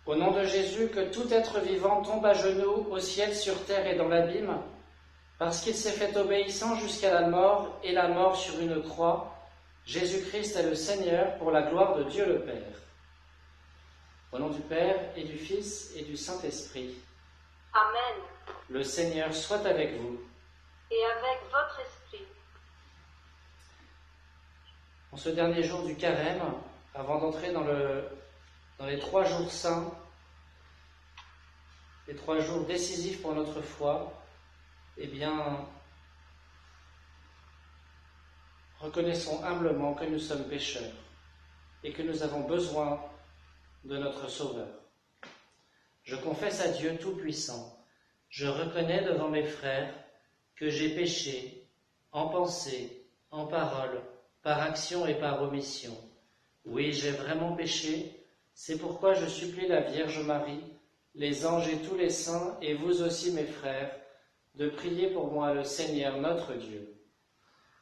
Au nom de Jésus, que tout être vivant tombe à genoux au ciel, sur terre et dans l'abîme, parce qu'il s'est fait obéissant jusqu'à la mort, et la mort sur une croix. Jésus-Christ est le Seigneur, pour la gloire de Dieu le Père. Au nom du Père, et du Fils, et du Saint-Esprit. Amen. Le Seigneur soit avec vous. Et avec votre esprit. En ce dernier jour du Carême, avant d'entrer dans les 3 jours saints, les 3 jours décisifs pour notre foi, eh bien, reconnaissons humblement que nous sommes pécheurs et que nous avons besoin de notre Sauveur. Je confesse à Dieu Tout-Puissant, je reconnais devant mes frères que j'ai péché en pensée, en parole, par action et par omission. Oui, j'ai vraiment péché, c'est pourquoi je supplie la Vierge Marie, les anges et tous les saints, et vous aussi mes frères, de prier pour moi le Seigneur notre Dieu.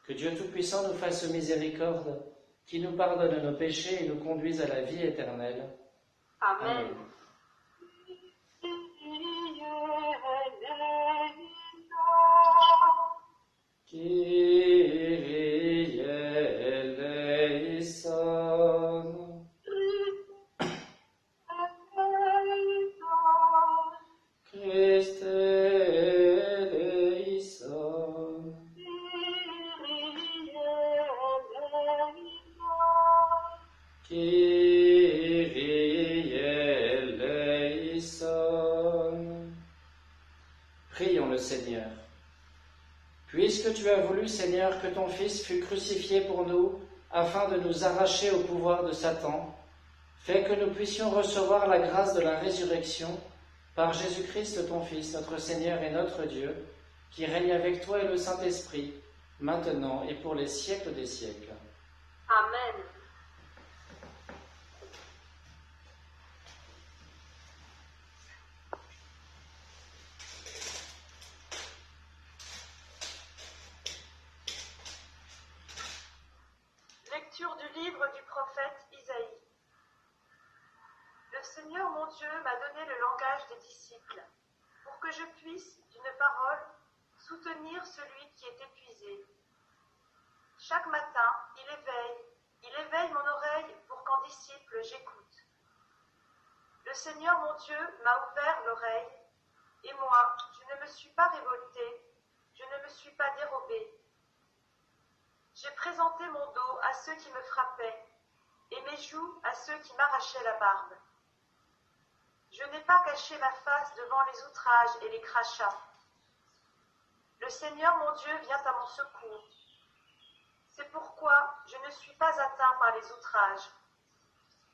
Que Dieu Tout-Puissant nous fasse miséricorde, qui nous pardonne nos péchés et nous conduise à la vie éternelle. Amen. Amen. Kyrie eleison. Christe eleison. Kyrie eleison. Prions le Seigneur. Puisque tu as voulu, Seigneur, que ton Fils fût crucifié pour nous, afin de nous arracher au pouvoir de Satan, fais que nous puissions recevoir la grâce de la résurrection par Jésus-Christ, ton Fils, notre Seigneur et notre Dieu, qui règne avec toi et le Saint-Esprit, maintenant et pour les siècles des siècles. Amen. Lecture du livre du prophète Isaïe. Le Seigneur mon Dieu m'a donné le langage des disciples, pour que je puisse, d'une parole, soutenir celui qui est épuisé. Chaque matin, il éveille mon oreille pour qu'en disciple j'écoute. Le Seigneur mon Dieu m'a ouvert l'oreille, et moi, je ne me suis pas révoltée, je ne me suis pas dérobée. J'ai présenté mon dos à ceux qui me frappaient, et mes joues à ceux qui m'arrachaient la barbe. Je n'ai pas caché ma face devant les outrages et les crachats. Le Seigneur mon Dieu vient à mon secours. C'est pourquoi je ne suis pas atteint par les outrages.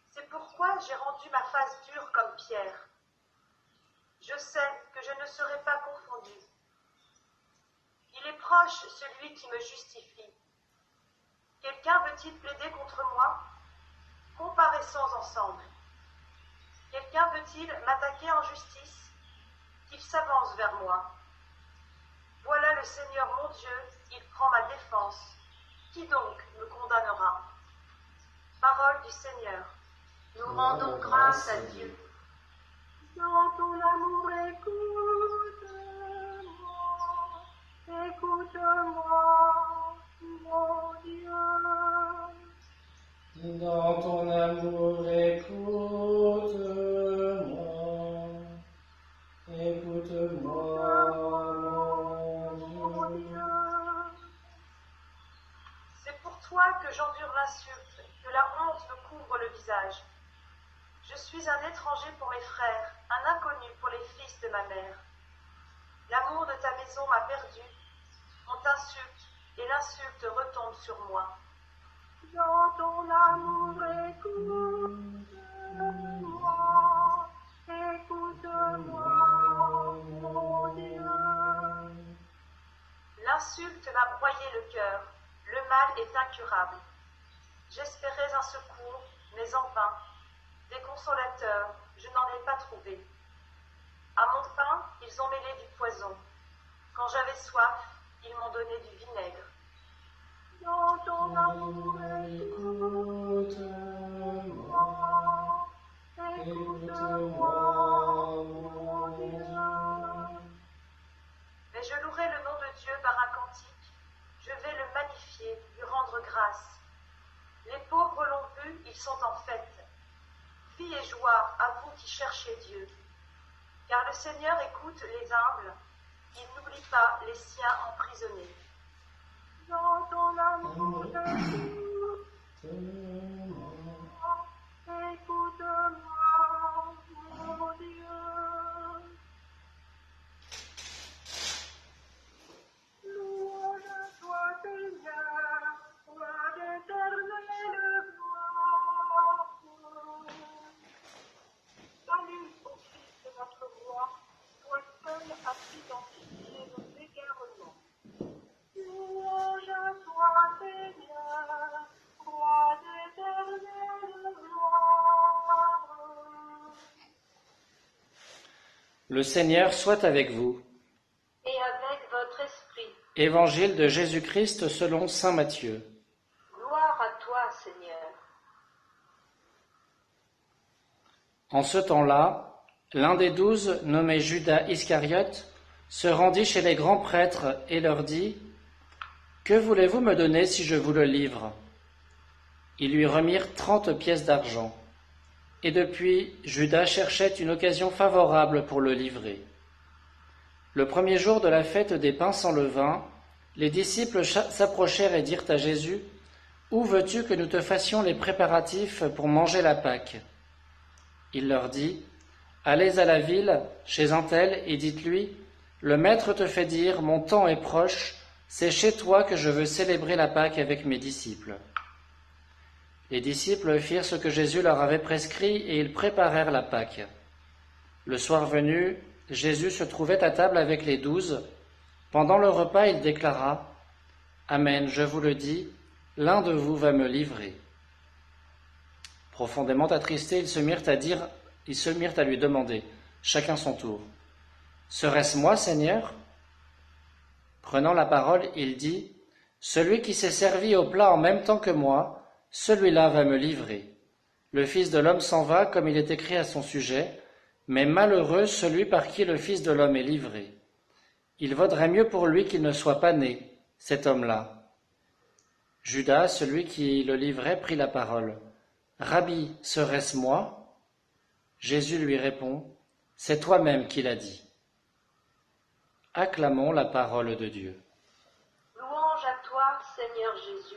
C'est pourquoi j'ai rendu ma face dure comme pierre. Je sais que je ne serai pas confondu. Il est proche celui qui me justifie. Quelqu'un veut-il plaider contre moi? Comparaissons ensemble. Quelqu'un veut-il m'attaquer en justice? Qu'il s'avance vers moi. Voilà le Seigneur mon Dieu, il prend ma défense. Qui donc me condamnera? Parole du Seigneur. Nous rendons grâce à Dieu. Dans ton amour, écoute-moi, écoute-moi, mon Dieu. Dans ton amour, écoute-moi, écoute-moi, mon Dieu. C'est pour toi que j'endure l'insulte, que la honte me couvre le visage. Je suis un étranger pour mes frères, un inconnu pour les fils de ma mère. L'amour de ta maison m'a perdu, on t'insulte et l'insulte retombe sur moi. Dans ton amour, écoute-moi, écoute-moi, mon Dieu. L'insulte m'a broyé le cœur, le mal est incurable. J'espérais un secours, mais en vain. Des consolateurs, je n'en ai pas trouvé. À mon pain, ils ont mêlé du poison. Quand j'avais soif, ils m'ont donné du vinaigre. Dans ton amour, écoute-moi, écoute-moi, mon Dieu. Mais je louerai le nom de Dieu par un cantique, je vais le magnifier, lui rendre grâce. Les pauvres l'ont vu, ils sont en fête. Vie et joie à vous qui cherchez Dieu. Car le Seigneur écoute les humbles, il n'oublie pas les siens emprisonnés. Dans ton amour de écoute-moi, mon Dieu. Louange à toi, Seigneur, roi d'éternelle gloire. Salut au Christ de notre roi, toi seul as identifié nos égarements. Louange à toi, Seigneur, roi d'éternelle gloire. Le Seigneur soit avec vous. Et avec votre esprit. Évangile de Jésus-Christ selon saint Matthieu. Gloire à toi, Seigneur. En ce temps-là, l'un des 12, nommé Judas Iscariote, se rendit chez les grands prêtres et leur dit : « Que voulez-vous me donner si je vous le livre ?» Ils lui remirent 30 pièces d'argent. Et depuis, Judas cherchait une occasion favorable pour le livrer. Le premier jour de la fête des pains sans levain, les disciples s'approchèrent et dirent à Jésus : « Où veux-tu que nous te fassions les préparatifs pour manger la Pâque ?» Il leur dit : « Allez à la ville, chez un tel, et dites-lui : Le Maître te fait dire : Mon temps est proche, c'est chez toi que je veux célébrer la Pâque avec mes disciples. » Les disciples firent ce que Jésus leur avait prescrit et ils préparèrent la Pâque. Le soir venu, Jésus se trouvait à table avec les 12. Pendant le repas, il déclara : « Amen, je vous le dis, l'un de vous va me livrer. » Profondément attristés, ils se mirent à lui demander, chacun son tour : « Serait-ce moi, Seigneur ?» Prenant la parole, il dit : « Celui qui s'est servi au plat en même temps que moi, celui-là va me livrer. Le Fils de l'homme s'en va, comme il est écrit à son sujet, mais malheureux celui par qui le Fils de l'homme est livré. Il vaudrait mieux pour lui qu'il ne soit pas né, cet homme-là. » Judas, celui qui le livrait, prit la parole. « Rabbi, serait-ce moi ?» Jésus lui répond : « C'est toi-même qui l'as dit. » Acclamons la parole de Dieu. Louange à toi, Seigneur Jésus.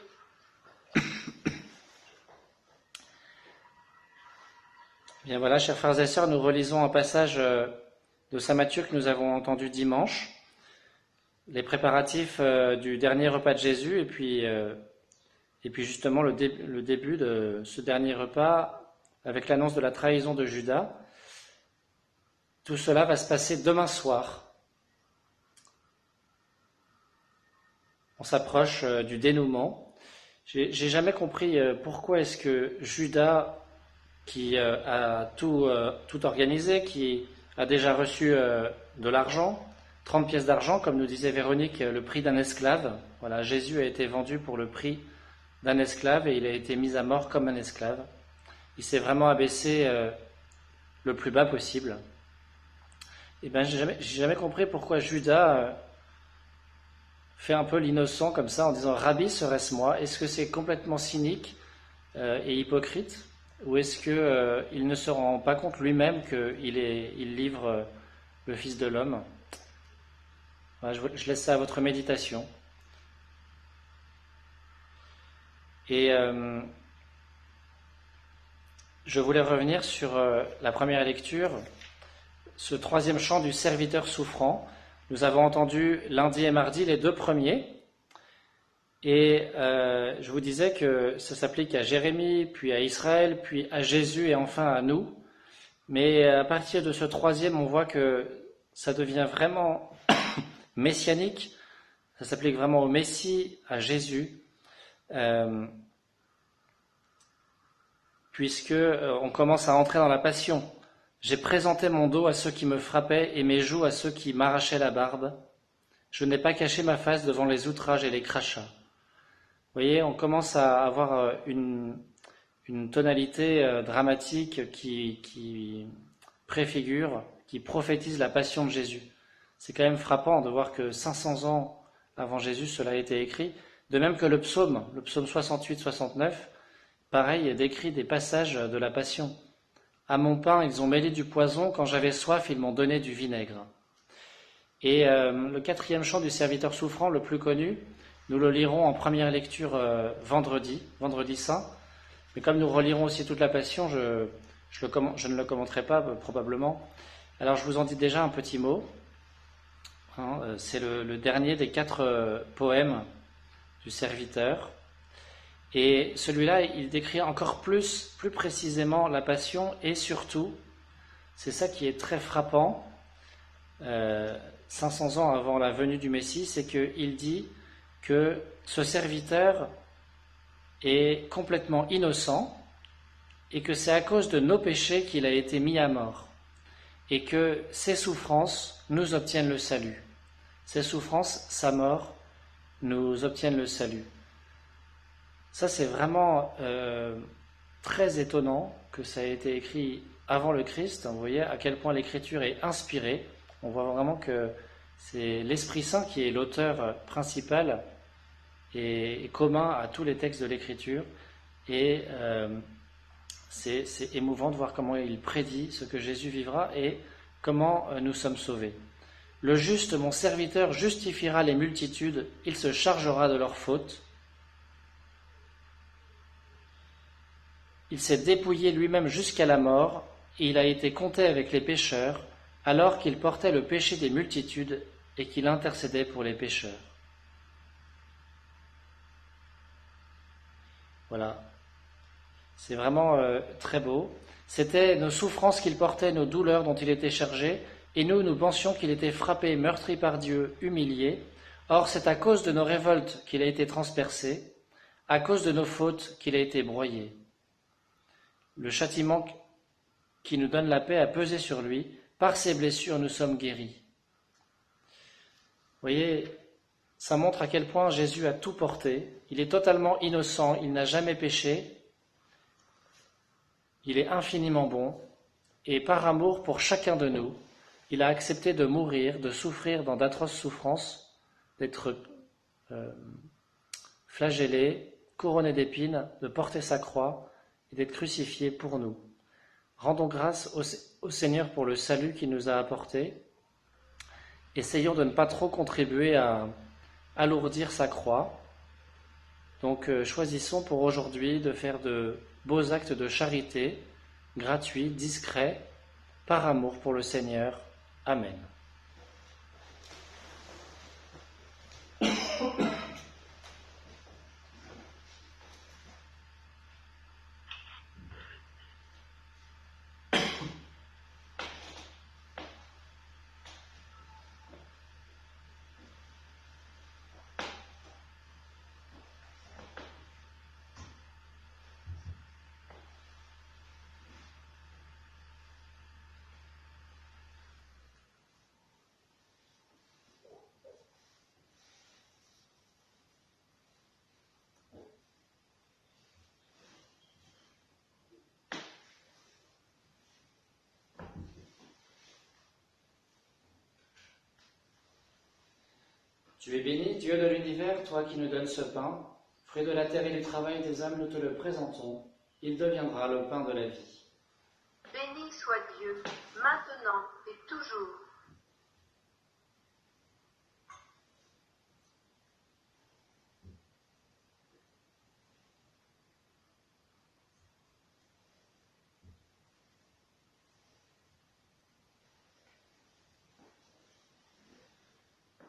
Bien voilà, chers frères et sœurs, nous relisons un passage de saint Matthieu que nous avons entendu dimanche, les préparatifs du dernier repas de Jésus, et puis justement le début de ce dernier repas avec l'annonce de la trahison de Judas. Tout cela va se passer demain soir. On s'approche du dénouement. J'ai jamais compris pourquoi est-ce que Judas, qui a tout organisé, qui a déjà reçu de l'argent, 30 pièces d'argent, comme nous disait Véronique, le prix d'un esclave. Voilà, Jésus a été vendu pour le prix d'un esclave et il a été mis à mort comme un esclave. Il s'est vraiment abaissé le plus bas possible. Et bien, j'ai jamais compris pourquoi Judas fait un peu l'innocent comme ça en disant « Rabbi, serait-ce moi ?» Est-ce que c'est complètement cynique et hypocrite ? Ou est-ce qu'il ne se rend pas compte lui-même qu'il livre le Fils de l'homme ? Voilà, je laisse ça à votre méditation. Et je voulais revenir sur la première lecture, ce troisième chant du serviteur souffrant. Nous avons entendu lundi et mardi les 2 premiers. Et je vous disais que ça s'applique à Jérémie, puis à Israël, puis à Jésus et enfin à nous. Mais à partir de ce troisième, on voit que ça devient vraiment messianique. Ça s'applique vraiment au Messie, à Jésus, puisque on commence à entrer dans la passion. J'ai présenté mon dos à ceux qui me frappaient et mes joues à ceux qui m'arrachaient la barbe. Je n'ai pas caché ma face devant les outrages et les crachats. Vous voyez, on commence à avoir une une tonalité dramatique qui préfigure, qui prophétise la passion de Jésus. C'est quand même frappant de voir que 500 ans avant Jésus, cela a été écrit, de même que le psaume 68-69, pareil, décrit des passages de la passion. À mon pain, ils ont mêlé du poison, quand j'avais soif, ils m'ont donné du vinaigre. Et le 4e chant du serviteur souffrant, le plus connu, nous le lirons en première lecture vendredi saint. Mais comme nous relirons aussi toute la Passion, je ne le commenterai pas probablement. Alors je vous en dis déjà un petit mot. C'est le dernier des 4 poèmes du serviteur. Et celui-là, il décrit encore plus précisément la Passion, et surtout, c'est ça qui est très frappant, 500 ans avant la venue du Messie, c'est qu'il dit que ce serviteur est complètement innocent et que c'est à cause de nos péchés qu'il a été mis à mort et que ses souffrances nous obtiennent le salut. Ses souffrances, sa mort, nous obtiennent le salut. Ça, c'est vraiment très étonnant que ça ait été écrit avant le Christ. Vous voyez à quel point l'Écriture est inspirée. On voit vraiment que c'est l'Esprit Saint qui est l'auteur principal et commun à tous les textes de l'Écriture. Et c'est émouvant de voir comment il prédit ce que Jésus vivra et comment nous sommes sauvés. Le juste, mon serviteur, justifiera les multitudes, il se chargera de leurs fautes. Il s'est dépouillé lui-même jusqu'à la mort, et il a été compté avec les pécheurs, alors qu'il portait le péché des multitudes et qu'il intercédait pour les pécheurs. Voilà. C'est vraiment très beau. C'était nos souffrances qu'il portait, nos douleurs dont il était chargé, et nous pensions qu'il était frappé, meurtri par Dieu, humilié. Or, c'est à cause de nos révoltes qu'il a été transpercé, à cause de nos fautes qu'il a été broyé. Le châtiment qui nous donne la paix a pesé sur lui. Par ses blessures, nous sommes guéris. Vous voyez, ça montre à quel point Jésus a tout porté. Il est totalement innocent, il n'a jamais péché. Il est infiniment bon. Et par amour pour chacun de nous, il a accepté de mourir, de souffrir dans d'atroces souffrances, d'être flagellé, couronné d'épines, de porter sa croix et d'être crucifié pour nous. Rendons grâce au Seigneur pour le salut qu'il nous a apporté. Essayons de ne pas trop contribuer à alourdir sa croix. Donc choisissons pour aujourd'hui de faire de beaux actes de charité, gratuits, discrets, par amour pour le Seigneur. Amen. Tu es béni, Dieu de l'univers, toi qui nous donnes ce pain, fruit de la terre et du travail des hommes, nous te le présentons. Il deviendra le pain de la vie. Béni soit Dieu, maintenant et toujours.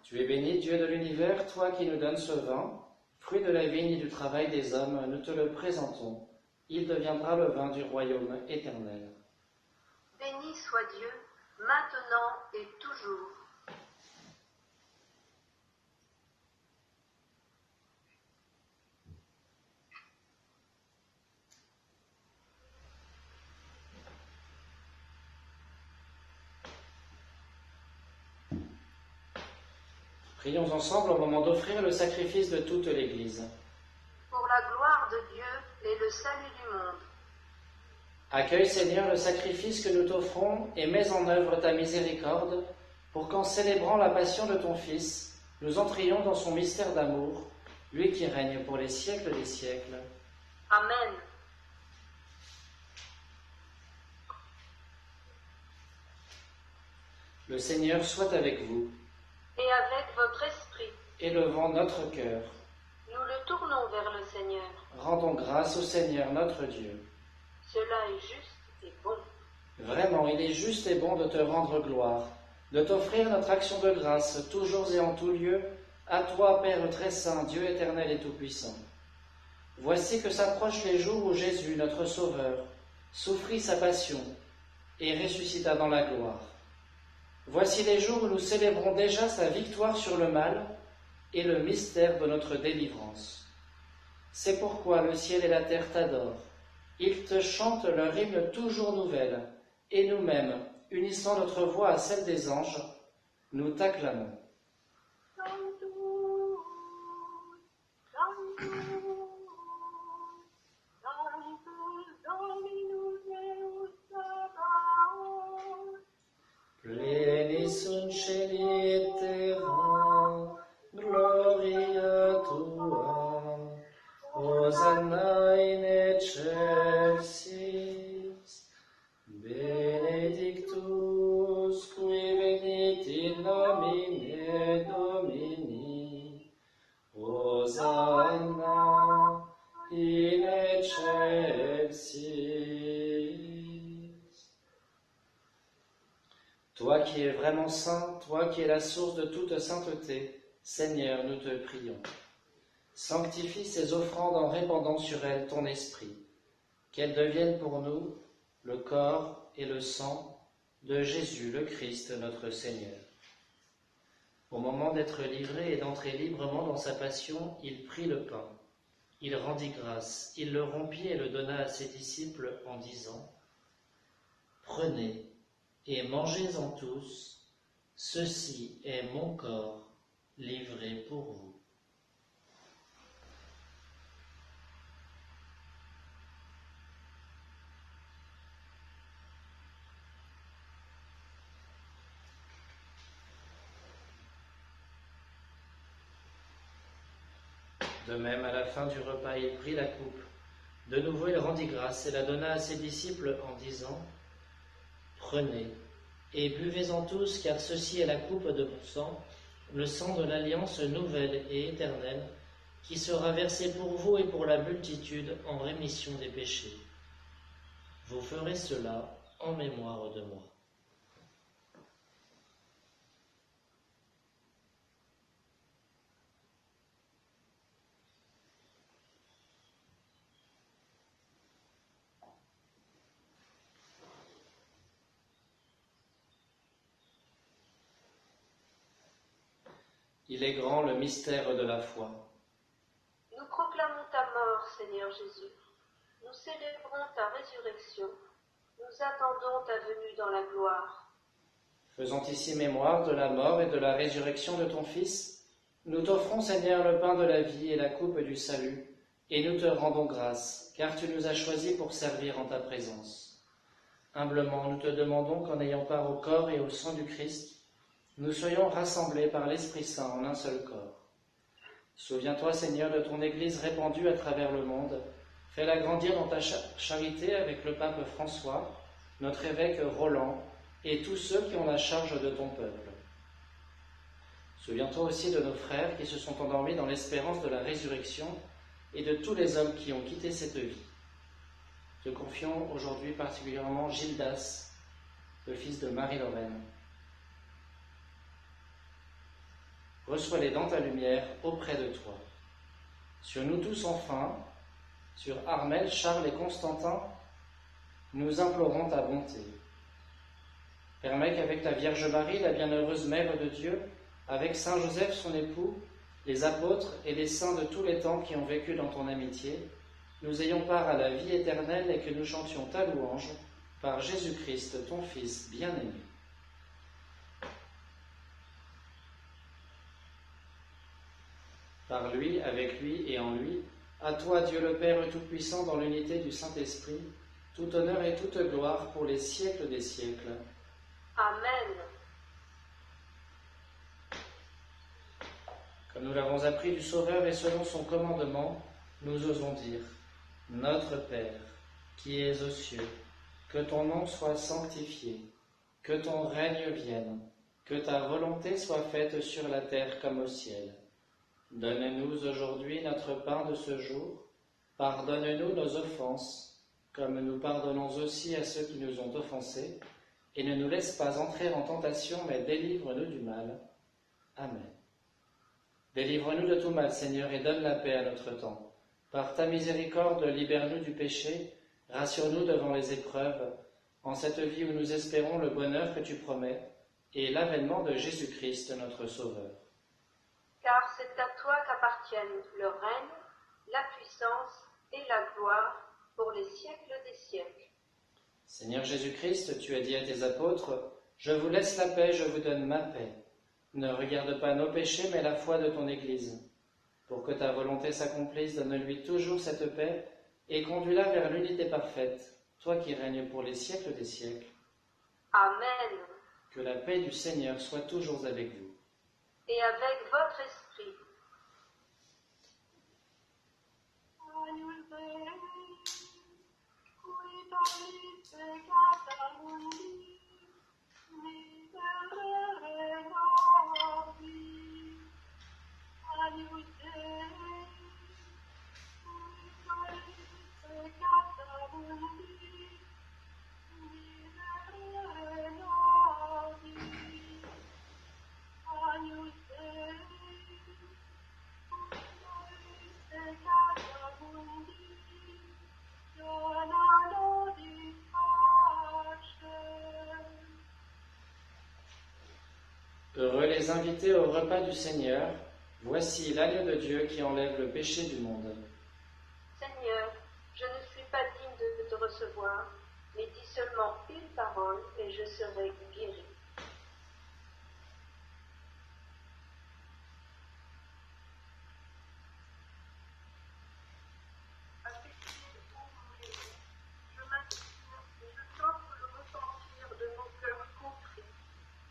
Tu es béni, Dieu de l'univers, toi qui nous donnes ce vin, fruit de la vigne et du travail des hommes, nous te le présentons. Il deviendra le vin du royaume éternel. Béni soit Dieu, maintenant et toujours. Prions ensemble au moment d'offrir le sacrifice de toute l'Église. Pour la gloire de Dieu et le salut du monde. Accueille, Seigneur, le sacrifice que nous t'offrons et mets en œuvre ta miséricorde pour qu'en célébrant la passion de ton Fils, nous entrions dans son mystère d'amour, lui qui règne pour les siècles des siècles. Amen. Le Seigneur soit avec vous, Et avec votre esprit, élevons notre cœur. nous le tournons vers le Seigneur. Rendons grâce au Seigneur notre Dieu. Cela est juste et bon. Vraiment, il est juste et bon de te rendre gloire, de t'offrir notre action de grâce, toujours et en tout lieu, à toi, Père très saint, Dieu éternel et tout-puissant. Voici que s'approchent les jours où Jésus, notre Sauveur, souffrit sa passion et ressuscita dans la gloire. Voici les jours où nous célébrons déjà sa victoire sur le mal et le mystère de notre délivrance. C'est pourquoi le ciel et la terre t'adorent. Ils te chantent leur hymne toujours nouvelle, et nous-mêmes, unissant notre voix à celle des anges, nous t'acclamons. Pleni sunt celi et terra, gloria tua, Hosanna in excelsis, benedictus qui venit in nomine Domini, Hosanna in excelsis. Toi qui es vraiment saint, toi qui es la source de toute sainteté, Seigneur, nous te prions. Sanctifie ces offrandes en répandant sur elles ton esprit, qu'elles deviennent pour nous le corps et le sang de Jésus le Christ, notre Seigneur. Au moment d'être livré et d'entrer librement dans sa passion, il prit le pain, il rendit grâce, il le rompit et le donna à ses disciples en disant : « Prenez et mangez-en tous, ceci est mon corps livré pour vous. » De même, à la fin du repas, il prit la coupe. De nouveau, il rendit grâce et la donna à ses disciples en disant : « Prenez et buvez-en tous, car ceci est la coupe de mon sang, le sang de l'alliance nouvelle et éternelle, qui sera versé pour vous et pour la multitude en rémission des péchés. Vous ferez cela en mémoire de moi. » Il est grand le mystère de la foi. Nous proclamons ta mort, Seigneur Jésus. Nous célébrons ta résurrection. Nous attendons ta venue dans la gloire. Faisant ici mémoire de la mort et de la résurrection de ton Fils, nous t'offrons, Seigneur, le pain de la vie et la coupe du salut, et nous te rendons grâce, car tu nous as choisis pour servir en ta présence. Humblement, nous te demandons qu'en ayant part au corps et au sang du Christ, nous soyons rassemblés par l'Esprit Saint en un seul corps. Souviens-toi, Seigneur, de ton Église répandue à travers le monde. Fais-la grandir dans ta charité avec le pape François, notre évêque Roland et tous ceux qui ont la charge de ton peuple. Souviens-toi aussi de nos frères qui se sont endormis dans l'espérance de la résurrection et de tous les hommes qui ont quitté cette vie. Te confions aujourd'hui particulièrement Gildas, le fils de Marie-Lorraine. Reçois-les dans ta lumière auprès de toi. Sur nous tous enfin, sur Armel, Charles et Constantin, nous implorons ta bonté. Permets qu'avec ta Vierge Marie, la bienheureuse Mère de Dieu, avec Saint Joseph son époux, les apôtres et les saints de tous les temps qui ont vécu dans ton amitié, nous ayons part à la vie éternelle et que nous chantions ta louange par Jésus-Christ, ton Fils bien-aimé. Par lui, avec lui et en lui, À toi, Dieu le Père Tout-Puissant, dans l'unité du Saint-Esprit, tout honneur et toute gloire pour les siècles des siècles. Amen. Comme nous l'avons appris du Sauveur et selon son commandement, nous osons dire : Notre Père, qui es aux cieux, que ton nom soit sanctifié, que ton règne vienne, que ta volonté soit faite sur la terre comme au ciel. Donne-nous aujourd'hui notre pain de ce jour. Pardonne-nous nos offenses, comme nous pardonnons aussi à ceux qui nous ont offensés, et ne nous laisse pas entrer en tentation, mais délivre-nous du mal. Amen. Délivre-nous de tout mal, Seigneur, et donne la paix à notre temps. Par ta miséricorde, libère-nous du péché, rassure-nous devant les épreuves, en cette vie où nous espérons le bonheur que tu promets, et l'avènement de Jésus-Christ, notre Sauveur. Car c'est à toi qu'appartiennent le règne, la puissance et la gloire pour les siècles des siècles. Seigneur Jésus-Christ, tu as dit à tes apôtres : Je vous laisse la paix, je vous donne ma paix. Ne regarde pas nos péchés, mais la foi de ton Église. Pour que ta volonté s'accomplisse, donne-lui toujours cette paix et conduis-la vers l'unité parfaite, toi qui règnes pour les siècles des siècles. Amen. Que la paix du Seigneur soit toujours avec vous. Et avec votre esprit. Heureux les invités au repas du Seigneur. Voici l'agneau de Dieu qui enlève le péché du monde. Seigneur, je ne suis pas digne de te recevoir, mais dis seulement une parole et je serai guéri. Je m'inspire et je t'offre le repentir de mon cœur contrit,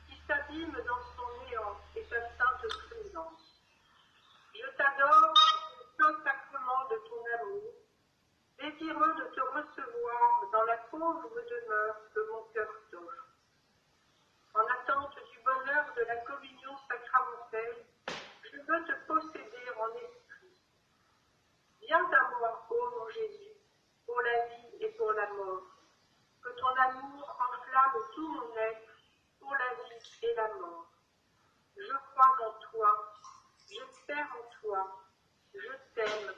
qui s'abîme dans son néant et ta sainte présence. Je t'adore au saint sacrement de ton amour, désireux de te recevoir dans la pauvre demeure que mon cœur t'offre. En attente du bonheur de la communion sacramentelle, je veux te posséder en esprit. Viens à moi, ô mon Jésus, pour la vie et pour la mort. Que ton amour enflamme tout mon être pour la vie et la mort. Je crois en toi, j'espère en toi, je t'aime,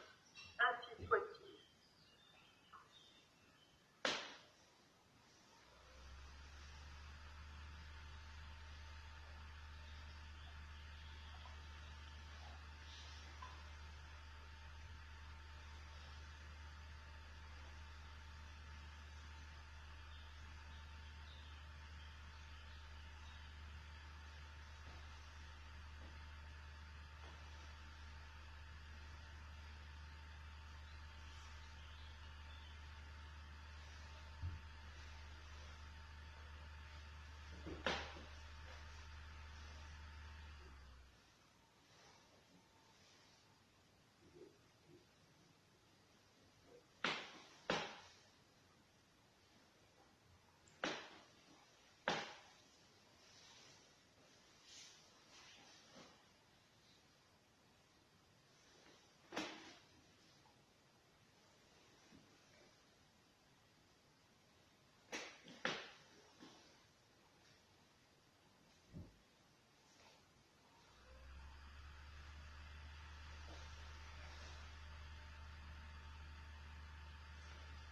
ainsi soit-il.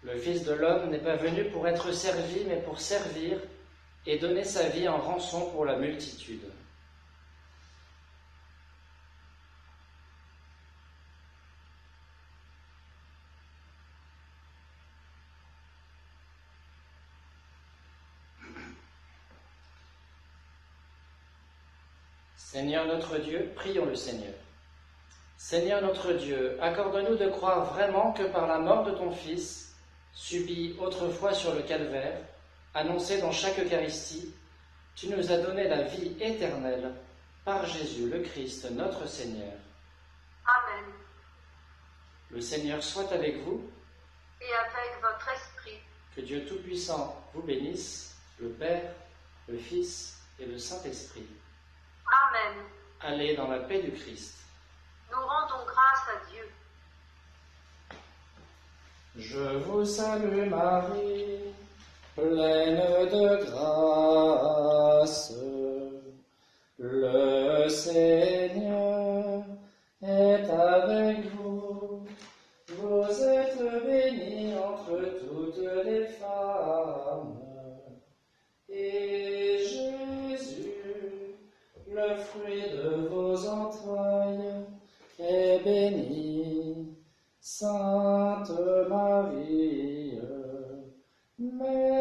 Le Fils de l'homme n'est pas venu pour être servi, mais pour servir et donner sa vie en rançon pour la multitude. Seigneur notre Dieu, prions le Seigneur. Seigneur notre Dieu, accorde-nous de croire vraiment que par la mort de ton Fils, subi autrefois sur le calvaire, annoncé dans chaque Eucharistie, tu nous as donné la vie éternelle par Jésus le Christ, notre Seigneur. Amen. Le Seigneur soit avec vous. Et avec votre esprit. Que Dieu Tout-Puissant vous bénisse, le Père, le Fils et le Saint-Esprit. Amen. Allez dans la paix du Christ. Nous rendons grâce à Dieu. Je vous salue Marie, pleine de grâce. Le Seigneur est avec vous. Vous êtes bénie entre toutes les femmes. Et Jésus, le fruit de vos entrailles, est béni. Sainte Marie, Mère